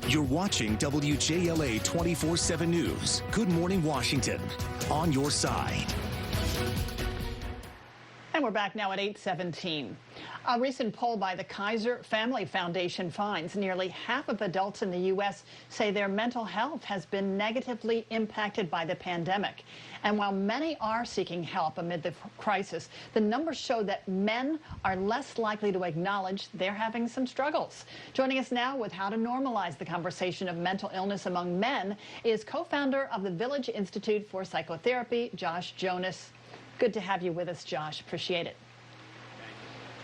You're watching WJLA 24/7 News. Good Morning Washington. On your side. And we're back now at 8:17. A recent poll by the Kaiser Family Foundation finds nearly half of adults in the U.S. say their mental health has been negatively impacted by the pandemic. And while many are seeking help amid the crisis, the numbers show that men are less likely to acknowledge they're having some struggles. Joining us now with how to normalize the conversation of mental illness among men is co-founder of the Village Institute for Psychotherapy, Jonas. Good to have you with us, Josh. Appreciate it.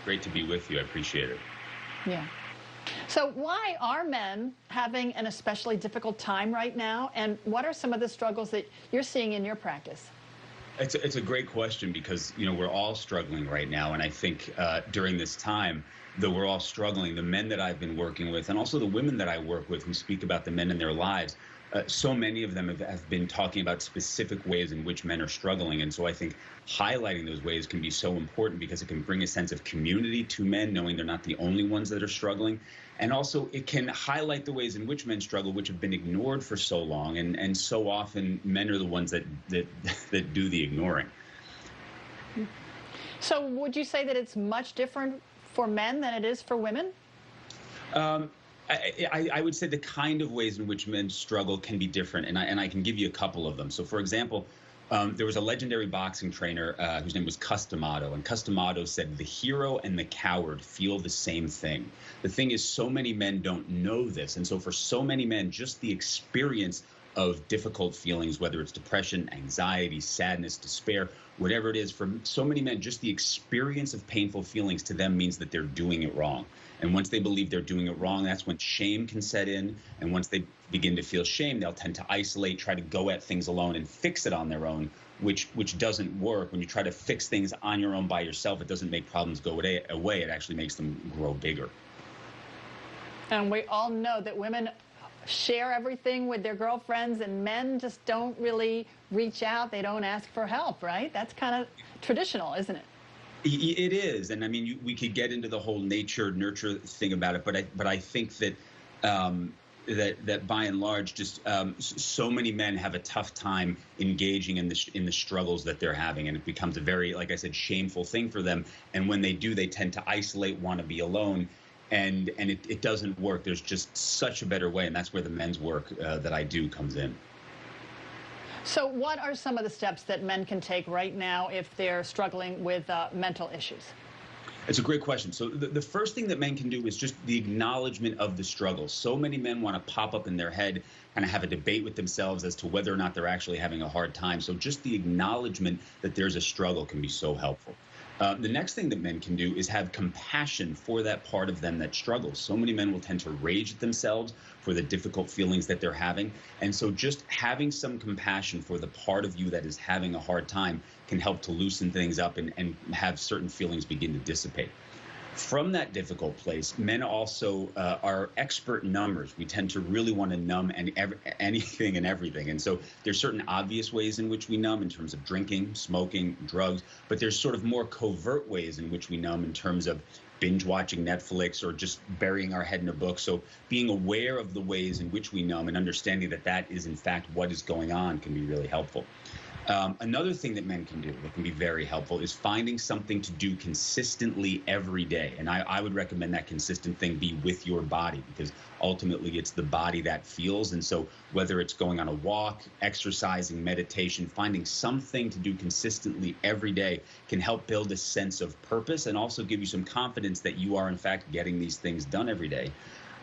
Great to be with you. I appreciate it. Yeah. So why are men having an especially difficult time right now? And what are some of the struggles that you're seeing in your practice? It's a great question because, we're all struggling right now. And I think during this time, though we're all struggling, the men that I've been working with and also the women that I work with who speak about the men in their lives, so many of them have been talking about specific ways in which men are struggling. And so I think highlighting those ways can be so important because it can bring a sense of community to men, knowing they're not the only ones that are struggling. And also it can highlight the ways in which men struggle, which have been ignored for so long. And so often men are the ones that do the ignoring. So would you say that it's much different for men than it is for women? I would say the kind of ways in which men struggle can be different, and I can give you a couple of them. So, for example, there was a legendary boxing trainer whose name was Customato, and Customato said the hero and the coward feel the same thing. The thing is, so many men don't know this, and so for so many men, just the experience of difficult feelings, whether it's depression, anxiety, sadness, despair, whatever it is, for so many men, just the experience of painful feelings to them means that they're doing it wrong. And once they believe they're doing it wrong, that's when shame can set in. And once they begin to feel shame, they'll tend to isolate, try to go at things alone and fix it on their own, which doesn't work. When you try to fix things on your own by yourself, it doesn't make problems go away. It actually makes them grow bigger. And we all know that women share everything with their girlfriends and men just don't really reach out. They don't ask for help, right? That's kind of traditional, isn't it? It is, and I mean, we could get into the whole nature-nurture thing about it, but I think that that by and large, just so many men have a tough time engaging in the struggles that they're having, and it becomes a very, like I said, shameful thing for them. And when they do, they tend to isolate, want to be alone, and it doesn't work. There's just such a better way, and that's where the men's work that I do comes in. So what are some of the steps that men can take right now if they're struggling with mental issues? It's a great question. So the first thing that men can do is just the acknowledgement of the struggle. So many men want to pop up in their head and have a debate with themselves as to whether or not they're actually having a hard time. So just the acknowledgement that there's a struggle can be so helpful. The next thing that men can do is have compassion for that part of them that struggles. So many men will tend to rage at themselves for the difficult feelings that they're having. And so just having some compassion for the part of you that is having a hard time can help to loosen things up and have certain feelings begin to dissipate. From that difficult place, men also are expert numbers. We tend to really want to numb anything and everything. And so there's certain obvious ways in which we numb in terms of drinking, smoking, drugs, but there's sort of more covert ways in which we numb in terms of binge watching Netflix or just burying our head in a book. So being aware of the ways in which we numb and understanding that that is in fact what is going on can be really helpful. Another thing that men can do that can be very helpful is finding something to do consistently every day. And I would recommend that consistent thing be with your body, because ultimately it's the body that feels. And so whether it's going on a walk, exercising, meditation, finding something to do consistently every day can help build a sense of purpose and also give you some confidence that you are in fact getting these things done every day.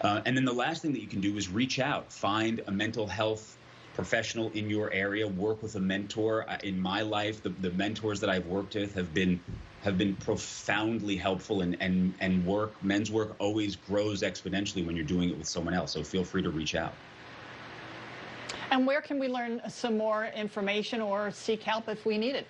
And then the last thing that you can do is reach out, find a mental health professional in your area, work with a mentor. In my life, the mentors that I've worked with have been profoundly helpful, and men's work always grows exponentially when you're doing it with someone else. So feel free to reach out. And where can we learn some more information or seek help if we need it?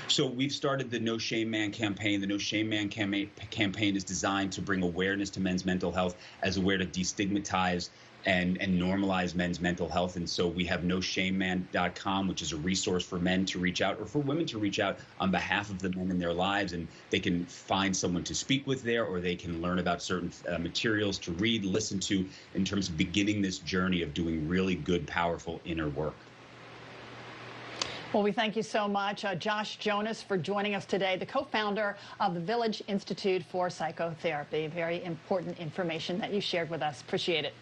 So we've started the No Shame Man campaign. The No Shame Man campaign is designed to bring awareness to men's mental health as a way to destigmatize and normalize men's mental health. And so we have noshameman.com, which is a resource for men to reach out or for women to reach out on behalf of the men in their lives. And they can find someone to speak with there, or they can learn about certain materials to read, listen to, in terms of beginning this journey of doing really good, powerful inner work. Well, we thank you so much, Josh Jonas, for joining us today, the co-founder of the Village Institute for Psychotherapy. Very important information that you shared with us. Appreciate it.